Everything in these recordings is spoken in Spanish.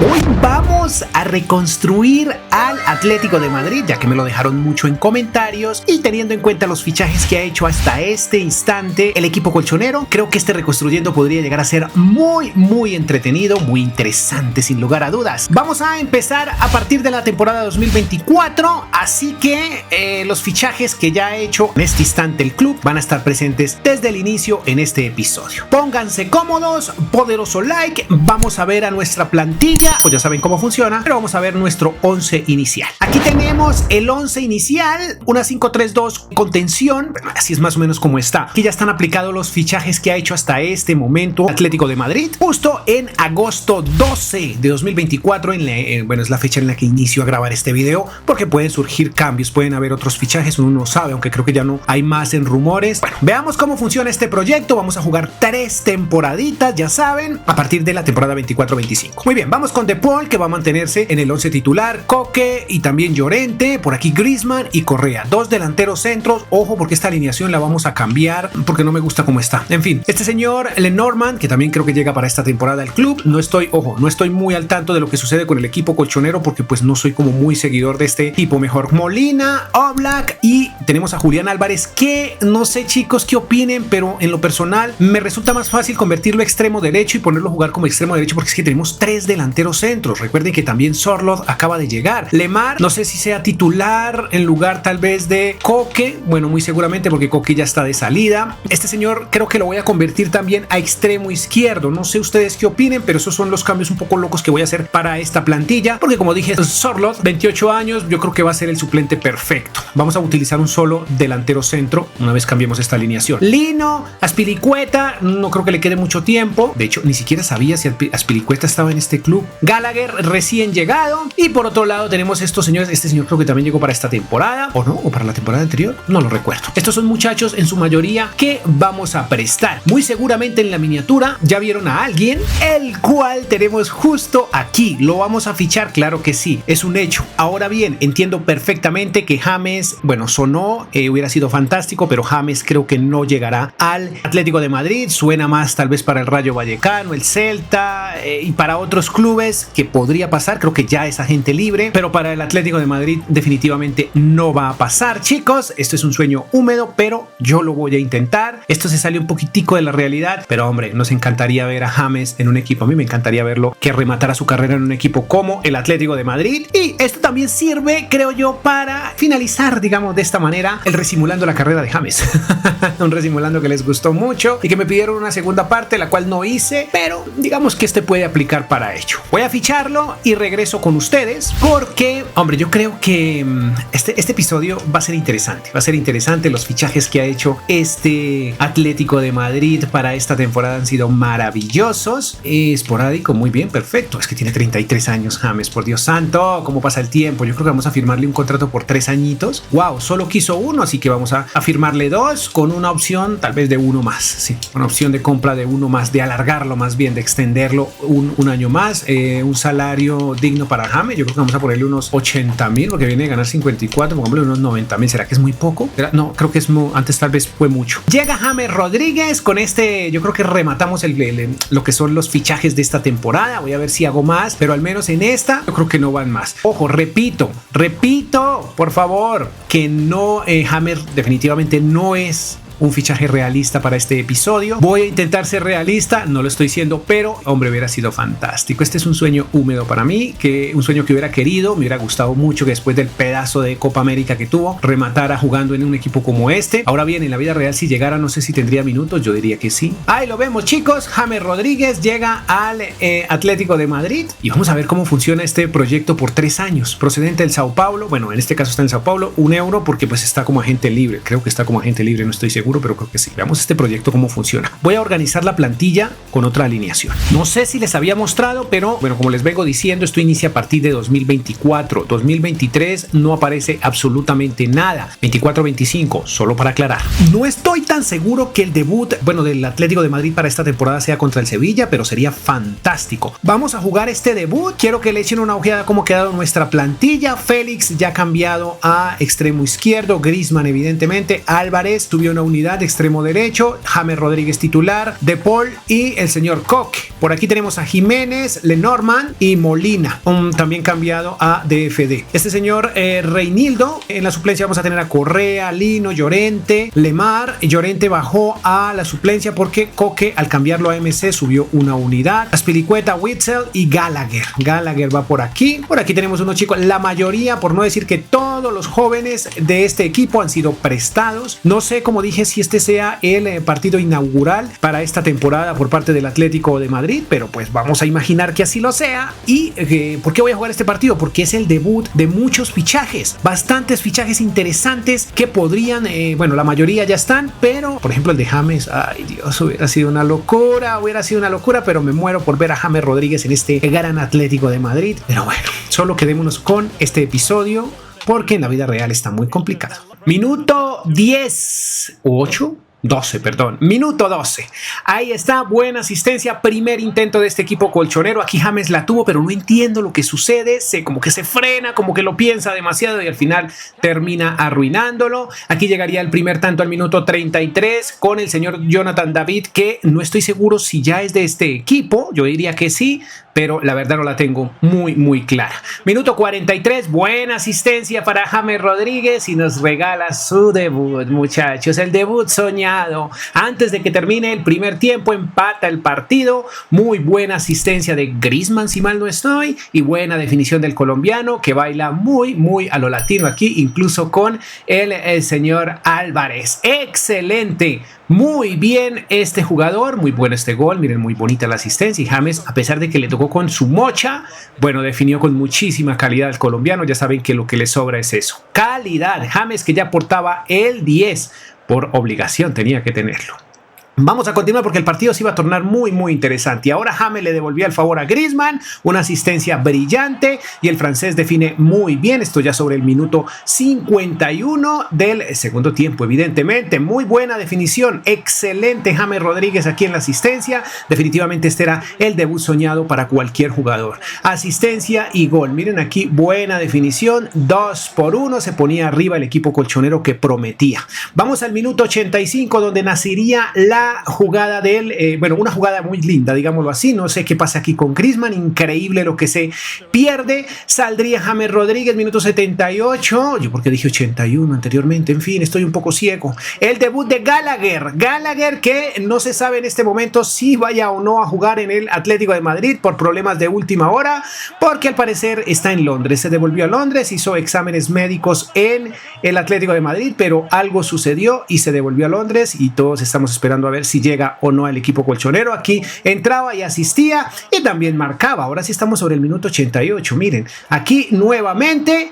Hoy vamos a reconstruir al Atlético de Madrid, ya que me lo dejaron mucho en comentarios, y teniendo en cuenta los fichajes que ha hecho hasta este instante el equipo colchonero, creo que este reconstruyendo podría llegar a ser muy entretenido, muy interesante sin lugar a dudas. Vamos a empezar a partir de la temporada 2024, así que los fichajes que ya ha hecho en este instante el club van a estar presentes desde el inicio en este episodio. Pónganse cómodos, poderoso like, vamos a ver a nuestra plantilla, pues ya saben cómo funciona, pero vamos a ver nuestro 11 inicial. Aquí tenemos el 11 inicial, una 5-3-2 contención, así es más o menos como está. Aquí ya están aplicados los fichajes que ha hecho hasta este momento Atlético de Madrid, justo en agosto 12 de 2024, bueno, es la fecha en la que inicio a grabar este video, porque pueden surgir cambios, pueden haber otros fichajes, uno no sabe, aunque creo que ya no hay más en rumores. Bueno, veamos cómo funciona este proyecto. Vamos a jugar 3 temporaditas, ya saben, a partir de la temporada 24-25. Muy bien, vamos con De Paul, que va a mantenerse en el 11 titular, Coque y también Llorente, por aquí Griezmann y Correa, 2 delanteros centros. Ojo, porque esta alineación la vamos a cambiar porque no me gusta cómo está. En fin, este señor Lenormand, que también creo que llega para esta temporada al club, no estoy muy al tanto de lo que sucede con el equipo colchonero, porque pues no soy como muy seguidor de este tipo. Mejor Molina, Oblak, y tenemos a Julián Álvarez, que no sé, chicos, qué opinen, pero en lo personal me resulta más fácil convertirlo a extremo derecho y ponerlo a jugar como extremo derecho, porque es que tenemos 3 delanteros centros. Recuerden que también Sorloth acaba de llegar. Lemar, no sé si sea titular en lugar tal vez de Coque, bueno, muy seguramente, porque Coque ya está de salida. Este señor creo que lo voy a convertir también a extremo izquierdo. No sé ustedes qué opinen, pero esos son los cambios un poco locos que voy a hacer para esta plantilla, porque como dije, Sorloth, 28 años, yo creo que va a ser el suplente perfecto. Vamos a utilizar un solo delantero centro una vez cambiemos esta alineación. Lino, Azpilicueta, no creo que le quede mucho tiempo. De hecho, ni siquiera sabía si Azpilicueta estaba en este club. Gallagher, recién llegado. Y por otro lado tenemos estos señores. Este señor creo que también llegó para esta temporada, o no, o para la temporada anterior, no lo recuerdo. Estos son muchachos en su mayoría que vamos a prestar. Muy seguramente en la miniatura ya vieron a alguien, el cual tenemos justo aquí. ¿Lo vamos a fichar? Claro que sí, es un hecho. Ahora bien, entiendo perfectamente que James, bueno, sonó, hubiera sido fantástico, pero James creo que no llegará al Atlético de Madrid. Suena más tal vez para el Rayo Vallecano, el Celta, y para otros clubes que podría pasar. Creo que ya es agente libre, pero para el Atlético de Madrid definitivamente no va a pasar, chicos. Esto es un sueño húmedo, pero yo lo voy a intentar. Esto se sale un poquitico de la realidad, pero hombre, nos encantaría ver a James en un equipo. A mí me encantaría verlo que rematara su carrera en un equipo como el Atlético de Madrid, y esto también sirve, creo yo, para finalizar, digamos, de esta manera el Resimulando la carrera de James. Un Resimulando que les gustó mucho y que me pidieron una segunda parte, la cual no hice, pero digamos que este puede aplicar para ello. Voy a ficharlo y regreso con ustedes porque, hombre, yo creo que este episodio va a ser interesante. Va a ser interesante. Los fichajes que ha hecho este Atlético de Madrid para esta temporada han sido maravillosos. Esporádico, muy bien, perfecto. Es que tiene 33 años James, por Dios santo, cómo pasa el tiempo. Yo creo que vamos a firmarle un contrato por 3 añitos. Wow, solo quiso uno, así que vamos a firmarle 2 con una opción tal vez de 1 más. Sí, una opción de compra de 1 más, de alargarlo más bien, de extenderlo un año más. Un salario digno para James. Yo creo que vamos a ponerle unos 80,000 porque viene de ganar 54, pongámosle unos 90,000. ¿Será que es muy poco? No, creo que es antes tal vez fue mucho. Llega James Rodríguez. Con este yo creo que rematamos lo que son los fichajes de esta temporada. Voy a ver si hago más, pero al menos en esta yo creo que no van más. Ojo, repito, por favor, que no, James definitivamente no es un fichaje realista para este episodio. Voy a intentar ser realista, no lo estoy siendo, pero hombre, hubiera sido fantástico. Este es un sueño húmedo para mí, un sueño que hubiera querido, me hubiera gustado mucho que después del pedazo de Copa América que tuvo, rematara jugando en un equipo como este. Ahora bien, en la vida real, si llegara, no sé si tendría minutos, yo diría que sí. Ahí lo vemos, chicos. James Rodríguez llega al Atlético de Madrid y vamos a ver cómo funciona este proyecto por 3 años, procedente del Sao Paulo. Bueno, en este caso está en Sao Paulo, €1 porque pues está como agente libre. Creo que está como agente libre, no estoy seguro, pero creo que sí. Veamos este proyecto cómo funciona. Voy a organizar la plantilla con otra alineación. No sé si les había mostrado, pero bueno, como les vengo diciendo, esto inicia a partir de 2024. 2023 no aparece absolutamente nada. 24-25, solo para aclarar. No estoy tan seguro que el debut, bueno, del Atlético de Madrid para esta temporada sea contra el Sevilla, pero sería fantástico. Vamos a jugar este debut. Quiero que le echen una ojeada a cómo ha quedado nuestra plantilla. Félix ya ha cambiado a extremo izquierdo. Griezmann, evidentemente. Álvarez tuvo una unidad unidad de extremo derecho, James Rodríguez titular, De Paul y el señor Coque. Por aquí tenemos a Jiménez, Lenormand y Molina, también cambiado a DFD. Este señor Reinildo, en la suplencia vamos a tener a Correa, Lino, Llorente, Lemar. Llorente bajó a la suplencia porque Coque al cambiarlo a MC subió una unidad. Aspilicueta, Witzel y Gallagher. Gallagher va por aquí. Por aquí tenemos unos chicos, la mayoría, por no decir que todos los jóvenes de este equipo han sido prestados. No sé, como dije, si este sea el partido inaugural para esta temporada por parte del Atlético de Madrid, pero pues vamos a imaginar que así lo sea. ¿Y por qué voy a jugar este partido? Porque es el debut de muchos fichajes, bastantes fichajes interesantes que podrían, bueno, la mayoría ya están, pero por ejemplo el de James, ay Dios, hubiera sido una locura, pero me muero por ver a James Rodríguez en este gran Atlético de Madrid. Pero bueno, solo quedémonos con este episodio porque en la vida real está muy complicado. Minuto 10 o 8. 12, perdón, minuto 12. Ahí está, buena asistencia, primer intento de este equipo colchonero. Aquí James la tuvo, pero no entiendo lo que sucede. Como que se frena, como que lo piensa demasiado y al final termina arruinándolo. Aquí llegaría el primer tanto al minuto 33 con el señor Jonathan David, que no estoy seguro si ya es de este equipo. Yo diría que sí, pero la verdad no la tengo muy clara. Minuto 43, buena asistencia para James Rodríguez y nos regala su debut, muchachos, el debut soñado. Antes de que termine el primer tiempo, empata el partido. Muy buena asistencia de Griezmann, si mal no estoy, y buena definición del colombiano, que baila muy a lo latino aquí, incluso con el señor Álvarez. Excelente. Muy bien este jugador, muy bueno este gol, miren, muy bonita la asistencia. Y James, a pesar de que le tocó con su mocha, bueno, definió con muchísima calidad al colombiano. Ya saben que lo que le sobra es eso, calidad. James, que ya portaba el 10, por obligación tenía que tenerlo. Vamos a continuar porque el partido se iba a tornar muy interesante. Y ahora James le devolvía el favor a Griezmann, una asistencia brillante y el francés define muy bien. Esto ya sobre el minuto 51 del segundo tiempo, evidentemente. Muy buena definición, excelente James Rodríguez aquí en la asistencia. Definitivamente este era el debut soñado para cualquier jugador. Asistencia y gol. Miren aquí, buena definición, 2-1. Se ponía arriba el equipo colchonero que prometía. Vamos al minuto 85 donde nacería la jugada de él, bueno, una jugada muy linda, digámoslo así. No sé qué pasa aquí con Griezmann, increíble lo que se pierde. Saldría James Rodríguez, minuto 78. Yo porque dije 81 anteriormente, en fin, estoy un poco ciego. El debut de Gallagher, que no se sabe en este momento si vaya o no a jugar en el Atlético de Madrid por problemas de última hora, porque al parecer está en Londres. Se devolvió a Londres, hizo exámenes médicos en el Atlético de Madrid, pero algo sucedió y se devolvió a Londres y todos estamos esperando a ver si llega o no al equipo colchonero. Aquí entraba y asistía y también marcaba. Ahora sí estamos sobre el minuto 88. Miren, aquí nuevamente,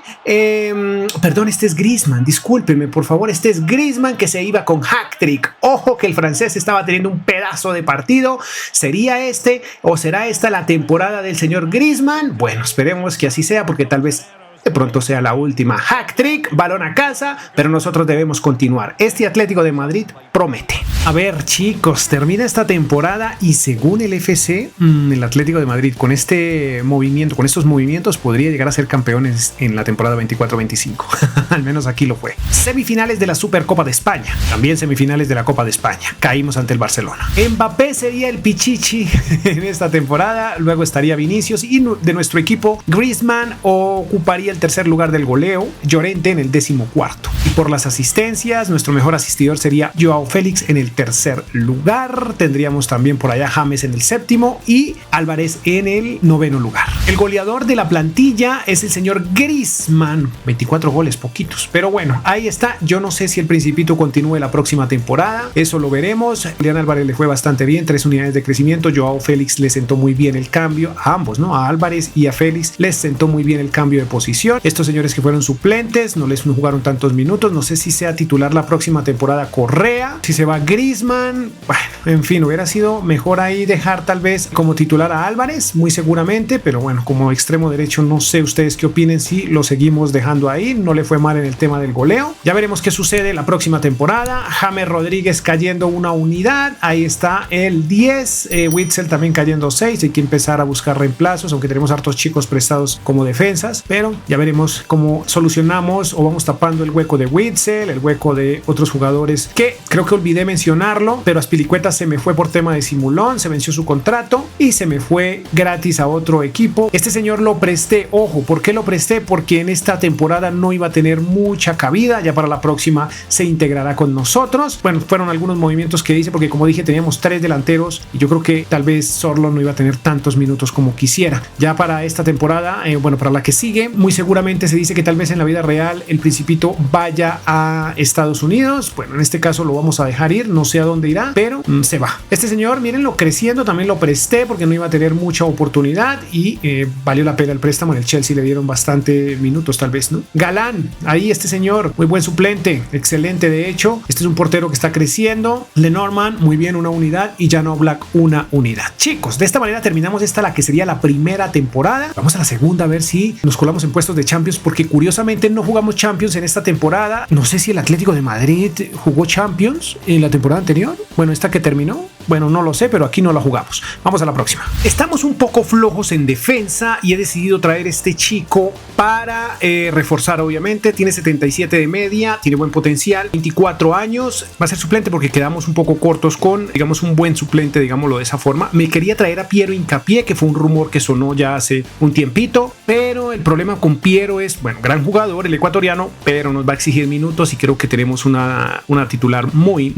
perdón, este es Griezmann, discúlpeme por favor, este es Griezmann que se iba con hat-trick. Ojo que el francés estaba teniendo un pedazo de partido. ¿Sería este o será esta la temporada del señor Griezmann? Bueno, esperemos que así sea porque tal vez de pronto sea la última. Hat-trick, balón a casa, pero nosotros debemos continuar. Este Atlético de Madrid promete. A ver, chicos, termina esta temporada y según el FC, el Atlético de Madrid con este movimiento, con estos movimientos podría llegar a ser campeones en la temporada 24-25. Al menos aquí lo fue. Semifinales de la Supercopa de España, también semifinales de la Copa de España. Caímos ante el Barcelona. Mbappé sería el pichichi en esta temporada, luego estaría Vinicius y de nuestro equipo Griezmann ocuparía el tercer lugar del goleo, Llorente en el 14º. Y por las asistencias, nuestro mejor asistidor sería Joao Félix en el tercer lugar. Tendríamos también por allá James en el 7º y Álvarez en el 9º lugar. El goleador de la plantilla es el señor Griezmann, 24 goles, poquitos, pero bueno, ahí está. Yo no sé si el Principito continúe la próxima temporada, eso lo veremos. Julián Álvarez le fue bastante bien, 3 unidades de crecimiento. Joao Félix le sentó muy bien el cambio, a ambos, ¿no? A Álvarez y a Félix les sentó muy bien el cambio de posición. Estos señores que fueron suplentes no jugaron tantos minutos. No sé si sea titular la próxima temporada Correa, si se va Griezmann. Bueno, en fin, hubiera sido mejor ahí dejar tal vez como titular a Álvarez, muy seguramente, pero bueno, como extremo derecho no sé ustedes qué opinen si lo seguimos dejando ahí. No le fue mal en el tema del goleo. Ya veremos qué sucede la próxima temporada. James Rodríguez cayendo una unidad, ahí está el 10, Witzel también cayendo 6. Hay que empezar a buscar reemplazos, aunque tenemos hartos chicos prestados como defensas, pero Ya veremos cómo solucionamos o vamos tapando el hueco de Witsel, el hueco de otros jugadores que creo que olvidé mencionarlo, pero Azpilicueta se me fue por tema de simulón, se venció su contrato y se me fue gratis a otro equipo. Este señor lo presté, ojo, ¿por qué lo presté? Porque en esta temporada no iba a tener mucha cabida, ya para la próxima se integrará con nosotros. Bueno, fueron algunos movimientos que hice porque como dije teníamos 3 delanteros y yo creo que tal vez Sorlo no iba a tener tantos minutos como quisiera. Ya para esta temporada, para la que sigue, muy seguramente se dice que tal vez en la vida real el Principito vaya a Estados Unidos. Bueno, en este caso lo vamos a dejar ir, no sé a dónde irá, pero se va. Este señor, mírenlo creciendo, también lo presté porque no iba a tener mucha oportunidad y valió la pena el préstamo. En el Chelsea le dieron bastante minutos tal vez, ¿no? Galán, ahí este señor, muy buen suplente, excelente de hecho. Este es un portero que está creciendo. Lenormand, muy bien, una unidad, y Jan Oblak, una unidad. Chicos, de esta manera terminamos la que sería la primera temporada. Vamos a la segunda a ver si nos colamos en puestos de Champions, porque curiosamente no jugamos Champions en esta temporada. No sé si el Atlético de Madrid jugó Champions en la temporada anterior. Bueno, esta que terminó, bueno, no lo sé, pero aquí no la jugamos. Vamos a la próxima. Estamos un poco flojos en defensa y he decidido traer este chico para reforzar, obviamente. Tiene 77 de media, tiene buen potencial, 24 años. Va a ser suplente porque quedamos un poco cortos con, digamos, un buen suplente, digámoslo de esa forma. Me quería traer a Piero Hincapié, que fue un rumor que sonó ya hace un tiempito, pero el problema con Piero es, bueno, gran jugador, el ecuatoriano, pero nos va a exigir minutos y creo que tenemos una titular muy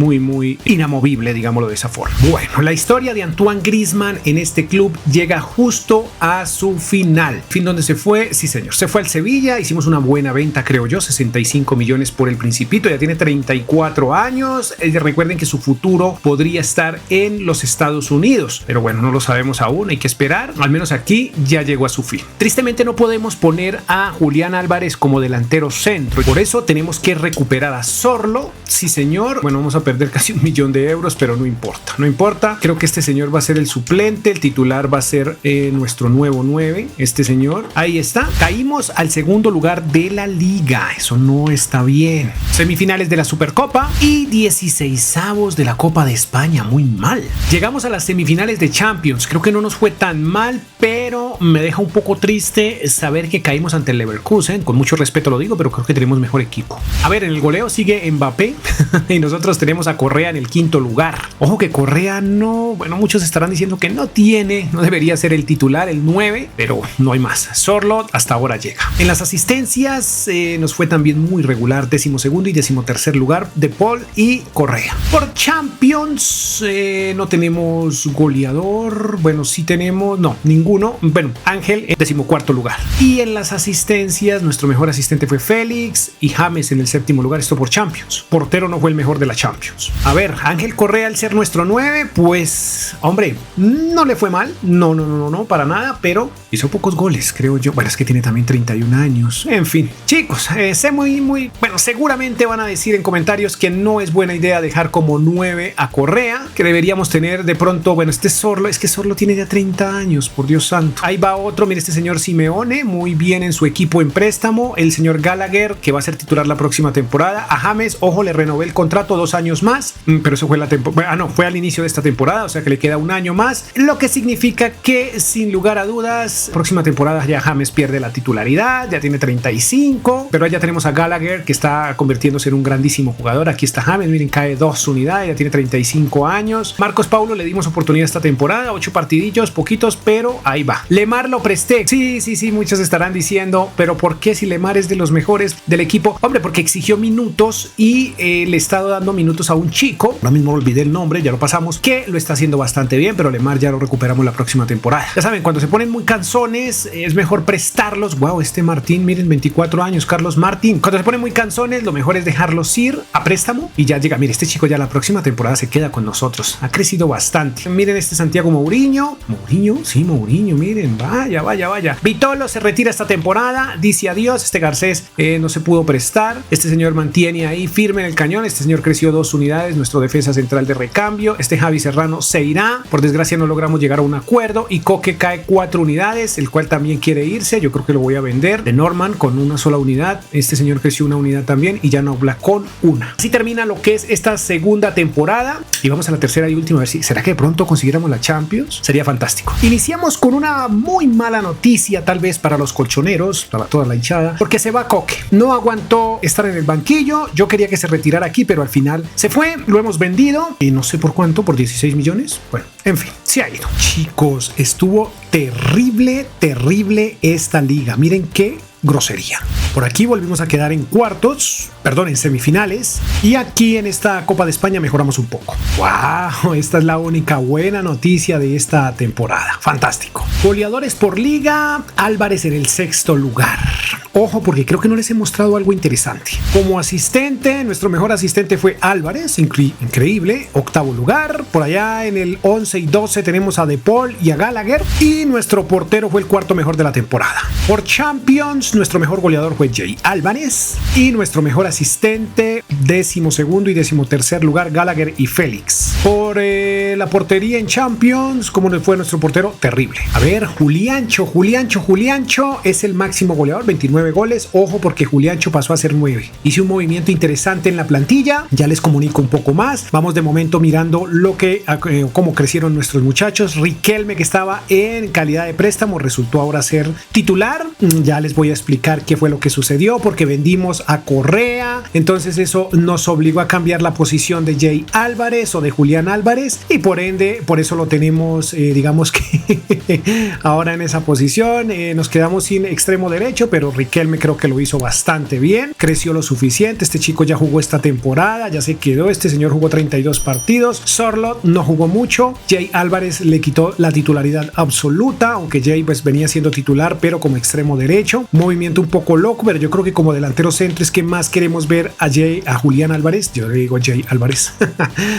inamovible, digámoslo de esa forma. Bueno, la historia de Antoine Griezmann en este club llega justo a su final. Fin donde se fue, sí señor, se fue al Sevilla, hicimos una buena venta, creo yo, 65 millones por el Principito, ya tiene 34 años, recuerden que su futuro podría estar en los Estados Unidos, pero bueno, no lo sabemos aún, hay que esperar. Al menos aquí ya llegó a su fin. Tristemente no podemos poner a Julián Álvarez como delantero centro, por eso tenemos que recuperar a Sorlo, sí señor. Bueno, vamos a perder casi 1 millón de euros, pero no importa, no importa. Creo que este señor va a ser el suplente, el titular va a ser nuestro nuevo 9, este señor. Ahí está, caímos al segundo lugar de la liga, eso no está bien. Semifinales de la Supercopa y 16avos de la Copa de España, muy mal. Llegamos a las semifinales de Champions, creo que no nos fue tan mal, pero me deja un poco triste saber que caímos ante el Leverkusen. Con mucho respeto lo digo, pero creo que tenemos mejor equipo. A ver, en el goleo sigue Mbappé y nosotros tenemos a Correa en el 5º lugar. Ojo que Correa no, bueno, muchos estarán diciendo que no debería ser el titular, el 9, pero no hay más. Sorlo hasta ahora llega. En las asistencias nos fue también muy regular, 12º y 13º lugar De Paul y Correa. Por Champions no tenemos goleador, bueno, sí tenemos, no, ninguno. Bueno, Ángel en 14º lugar. Y en las asistencias, nuestro mejor asistente fue Félix y James en el 7º lugar, esto por Champions. Portero no fue el mejor de la Champions. A ver, Ángel Correa al ser nuestro 9, pues, hombre, no le fue mal, no, para nada, pero hizo pocos goles, creo yo. Bueno, es que tiene también 31 años. En fin, chicos, sé muy, bueno, seguramente van a decir en comentarios que no es buena idea dejar como 9 a Correa, que deberíamos tener de pronto, bueno, este Sorlo, es que Sorlo tiene ya 30 años, por Dios santo. Ahí va otro, mire este señor Simeone, muy bien en su equipo en préstamo. El señor Gallagher, que va a ser titular la próxima temporada. A James, ojo, le renové el contrato 2 años más, pero eso fue la temporada, no, fue al inicio de esta temporada, o sea que le queda 1 año más, lo que significa que sin lugar a dudas, próxima temporada ya James pierde la titularidad, ya tiene 35, pero ya tenemos a Gallagher que está convirtiéndose en un grandísimo jugador. Aquí está James, miren, cae 2 unidades, ya tiene 35 años. Marcos Paulo le dimos oportunidad esta temporada, 8 partidillos, poquitos, pero ahí va. Lemar lo presté, sí, muchos estarán diciendo, pero ¿por qué si Lemar es de los mejores del equipo? Hombre, porque exigió minutos y le he estado dando minutos a un chico, ahora mismo olvidé el nombre, ya lo pasamos, que lo está haciendo bastante bien, pero Lemar ya lo recuperamos la próxima temporada. Ya saben, cuando se ponen muy cansones es mejor prestarlos. Wow, este Martín, miren, 24 años, Carlos Martín. Cuando se ponen muy cansones, lo mejor es dejarlos ir a préstamo y ya llega. Mire, este chico ya la próxima temporada se queda con nosotros, ha crecido bastante. Miren este Santiago Mourinho, sí, Mourinho, miren, vaya. Vitolo se retira esta temporada, dice adiós. Este Garcés no se pudo prestar. Este señor mantiene ahí firme en el cañón. Este señor creció 2 unidades, nuestro defensa central de recambio. este Javi Serrano se irá. Por desgracia no logramos llegar a un acuerdo y Coque cae 4 unidades, el cual también quiere irse. Yo creo que lo voy a vender. De Norman con una sola unidad. Este señor creció una unidad también y ya no habla con una. Así termina lo que es esta segunda temporada y vamos a la tercera y última. A ver si será que de pronto consiguiéramos la Champions. Sería fantástico. Iniciamos con una muy mala noticia tal vez para los colchoneros, para toda la hinchada, porque se va Coque. No aguantó estar en el banquillo. Yo quería que se retirara aquí, pero al final se fue. Lo hemos vendido y no sé por cuánto, por 16 millones. Bueno, en fin, se ha ido. Chicos, estuvo terrible esta liga. Miren qué grosería. Por aquí volvimos a quedar en en semifinales, y aquí en esta Copa de España mejoramos un poco. ¡Wow! Esta es la única buena noticia de esta temporada. Fantástico. Goleadores por liga, Álvarez en el 6º lugar. Ojo, porque creo que no les he mostrado algo interesante. Como asistente, nuestro mejor asistente fue Álvarez, increíble, 8º lugar. Por allá en el 11 y 12 tenemos a De Paul y a Gallagher, y nuestro portero fue el 4º mejor de la temporada. Por Champions, nuestro mejor goleador fue Jay Álvarez, y nuestro mejor asistente, 12º y 13º lugar, Gallagher y Félix. Por la portería en Champions, ¿cómo le fue nuestro portero? Terrible. A ver, Juliancho es el máximo goleador, 29 goles. Ojo, porque Juliancho pasó a ser 9. Hice un movimiento interesante en la plantilla, ya les comunico un poco más. Vamos de momento mirando cómo crecieron nuestros muchachos. Riquelme, que estaba en calidad de préstamo, resultó ahora ser titular. Ya les voy a explicar qué fue lo que sucedió, porque vendimos a Correa, entonces eso nos obligó a cambiar la posición de Jay Álvarez o de Julián Álvarez, y por ende, por eso lo tenemos, digamos que ahora en esa posición. Nos quedamos sin extremo derecho, pero Riquelme creo que lo hizo bastante bien, creció lo suficiente. Este chico ya jugó esta temporada, ya se quedó. Este señor jugó 32 partidos. Sorloth no jugó mucho. Jay Álvarez le quitó la titularidad absoluta, aunque Jay pues venía siendo titular, pero como extremo derecho. Movimiento un poco loco, pero yo creo que como delantero centro es que más queremos ver a Julián Álvarez. Yo le digo Jay Álvarez.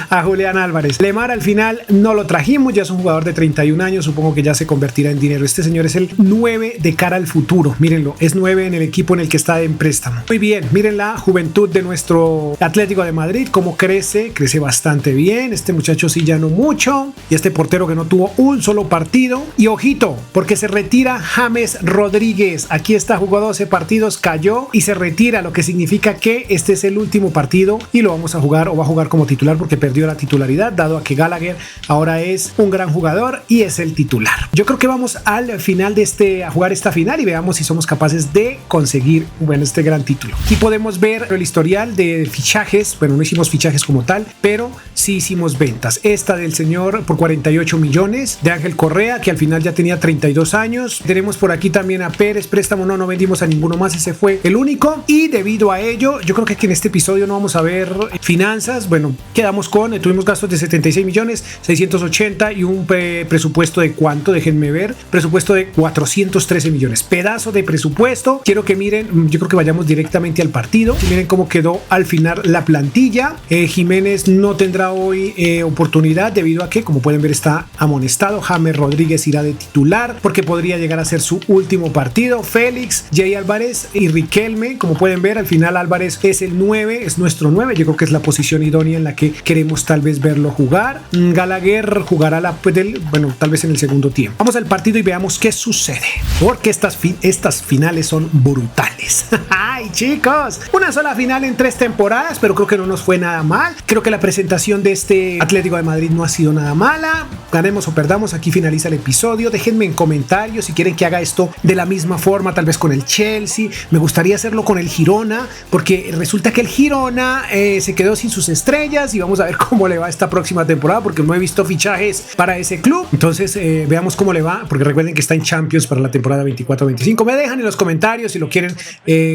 A Julián Álvarez. Lemar al final no lo trajimos, ya es un jugador de 31 años, supongo que ya se convertirá en dinero. Este señor es el 9 de cara al futuro, mírenlo, es 9 en el equipo en el que está en préstamo. Muy bien, miren la juventud de nuestro Atlético de Madrid, cómo crece bastante bien. Este muchacho sí ya no mucho, y este portero que no tuvo un solo partido. Y ojito, porque se retira James Rodríguez. Aquí está, jugó 12 partidos, cayó y se retira, lo que significa que este es el último partido y lo vamos a jugar, o va a jugar como titular, porque perdió la titularidad, dado a que Gallagher ahora es un gran jugador y es el titular. Yo creo que vamos al final de a jugar esta final y veamos si somos capaces de conseguir este gran título. Aquí podemos ver el historial de fichajes. Bueno, no hicimos fichajes como tal, pero sí hicimos ventas. Esta del señor por 48 millones, de Ángel Correa, que al final ya tenía 32 años. Tenemos por aquí también a Pérez, préstamo, no vendimos a ninguno más, ese fue el único. Y debido a ello, yo creo que aquí en este episodio no vamos a ver finanzas. Bueno, quedamos tuvimos gastos de 76 millones 680 y un presupuesto de ¿cuánto? Déjenme ver. Presupuesto de 413 millones. Pedazo de presupuesto. Quiero que miren, yo creo que vayamos directamente al partido. Miren cómo quedó al final la plantilla. Jiménez no tendrá hoy oportunidad, debido a que, como pueden ver, está amonestado. James Rodríguez irá de titular porque podría llegar a ser su último partido. Félix, Jay Álvarez y Riquelme, como pueden ver, al final Álvarez es el 9, es nuestro 9. Yo creo que es la posición idónea en la que queremos tal vez verlo jugar. Gallagher jugará tal vez en el segundo tiempo. Vamos al partido y veamos qué sucede, porque estas finales son brutales. ¡Ay, chicos! Una sola final en 3 temporadas, pero creo que no nos fue nada mal. Creo que la presentación de este Atlético de Madrid no ha sido nada mala. Ganemos o perdamos, aquí finaliza el episodio. Déjenme en comentarios si quieren que haga esto de la misma forma, tal vez con el Chelsea. Me gustaría hacerlo con el Girona, porque resulta que el Girona se quedó sin sus estrellas, y vamos a ver cómo le va esta próxima temporada, porque no he visto fichajes para ese club. Entonces veamos cómo le va, porque recuerden que está en Champions para la temporada 24-25. Me dejan en los comentarios si lo quieren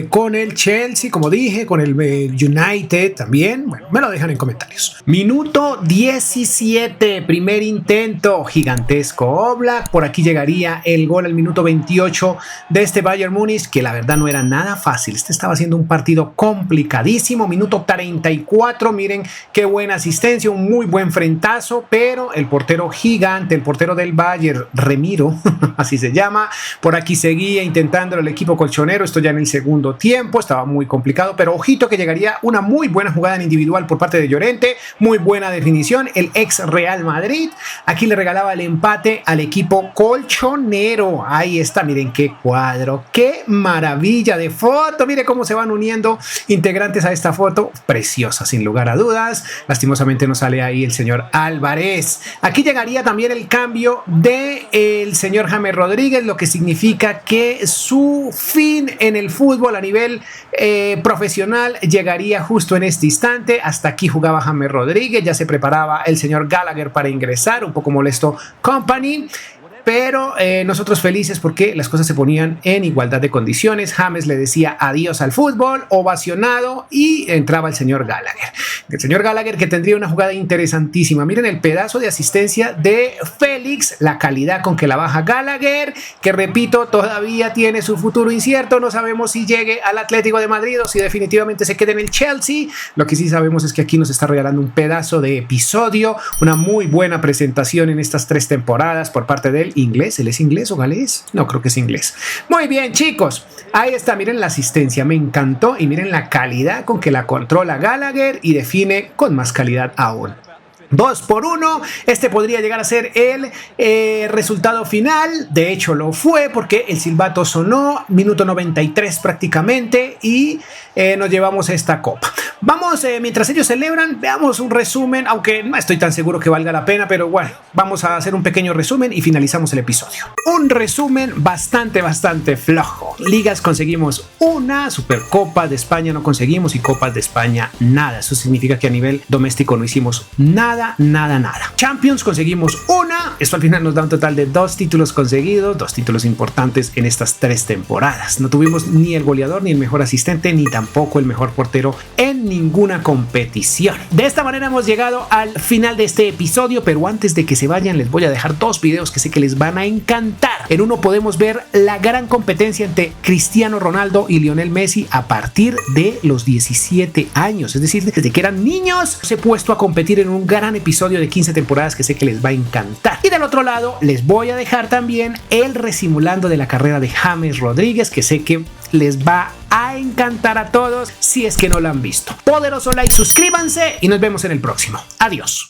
con el Chelsea, como dije, con el United también. Bueno, me lo dejan en comentarios. Minuto 17, primer intento, gigantesco Oblak. Por aquí llegaría el gol al minuto 28 de este Bayern Múnich, que la verdad no era nada fácil. Este estaba haciendo un partido complicadísimo. Minuto 34, miren qué buena asistencia, un muy buen frentazo, pero el portero gigante, el portero del Bayern, Remiro, así se llama, por aquí seguía intentándolo el equipo colchonero. Esto ya en el segundo tiempo. tiempo, estaba muy complicado, pero ojito que llegaría una muy buena jugada en individual por parte de Llorente, muy buena definición, el ex Real Madrid, aquí le regalaba el empate al equipo colchonero. Ahí está, miren qué cuadro, qué maravilla de foto, mire cómo se van uniendo integrantes a esta foto, preciosa sin lugar a dudas. Lastimosamente no sale ahí el señor Álvarez. Aquí llegaría también el cambio de el señor James Rodríguez, lo que significa que su fin en el fútbol a nivel profesional llegaría justo en este instante. Hasta aquí jugaba James Rodríguez, ya se preparaba el señor Gallagher para ingresar, un poco molesto Kompany. Pero nosotros felices porque las cosas se ponían en igualdad de condiciones. James le decía adiós al fútbol, ovacionado, y entraba el señor Gallagher. El señor Gallagher que tendría una jugada interesantísima. Miren el pedazo de asistencia de Félix, la calidad con que la baja Gallagher, que repito, todavía tiene su futuro incierto. No sabemos si llegue al Atlético de Madrid o si definitivamente se quede en el Chelsea. Lo que sí sabemos es que aquí nos está regalando un pedazo de episodio, una muy buena presentación en estas 3 temporadas por parte de él. ¿Inglés? ¿Él es inglés o galés? No, creo que es inglés. Muy bien, chicos. Ahí está, miren la asistencia. Me encantó y miren la calidad con que la controla Gallagher y define con más calidad aún. 2-1, este podría llegar a ser el resultado final. De hecho lo fue porque el silbato sonó, minuto 93 prácticamente, y nos llevamos esta copa. Vamos, mientras ellos celebran, veamos un resumen, aunque no estoy tan seguro que valga la pena, pero bueno, vamos a hacer un pequeño resumen y finalizamos el episodio. Un resumen bastante flojo. Ligas conseguimos una, Supercopa de España no conseguimos y Copas de España nada. Eso significa que a nivel doméstico no hicimos nada. Champions conseguimos una, esto al final nos da un total de 2 títulos conseguidos, 2 títulos importantes en estas 3 temporadas. No tuvimos ni el goleador, ni el mejor asistente, ni tampoco el mejor portero en ninguna competición. De esta manera hemos llegado al final de este episodio, pero antes de que se vayan les voy a dejar 2 videos que sé que les van a encantar. En uno podemos ver la gran competencia entre Cristiano Ronaldo y Lionel Messi a partir de los 17 años, es decir, desde que eran niños se han puesto a competir en un gran episodio de 15 temporadas que sé que les va a encantar. Y del otro lado les voy a dejar también el resimulando de la carrera de James Rodríguez, que sé que les va a encantar a todos si es que no lo han visto. Poderoso like, suscríbanse y nos vemos en el próximo. Adiós.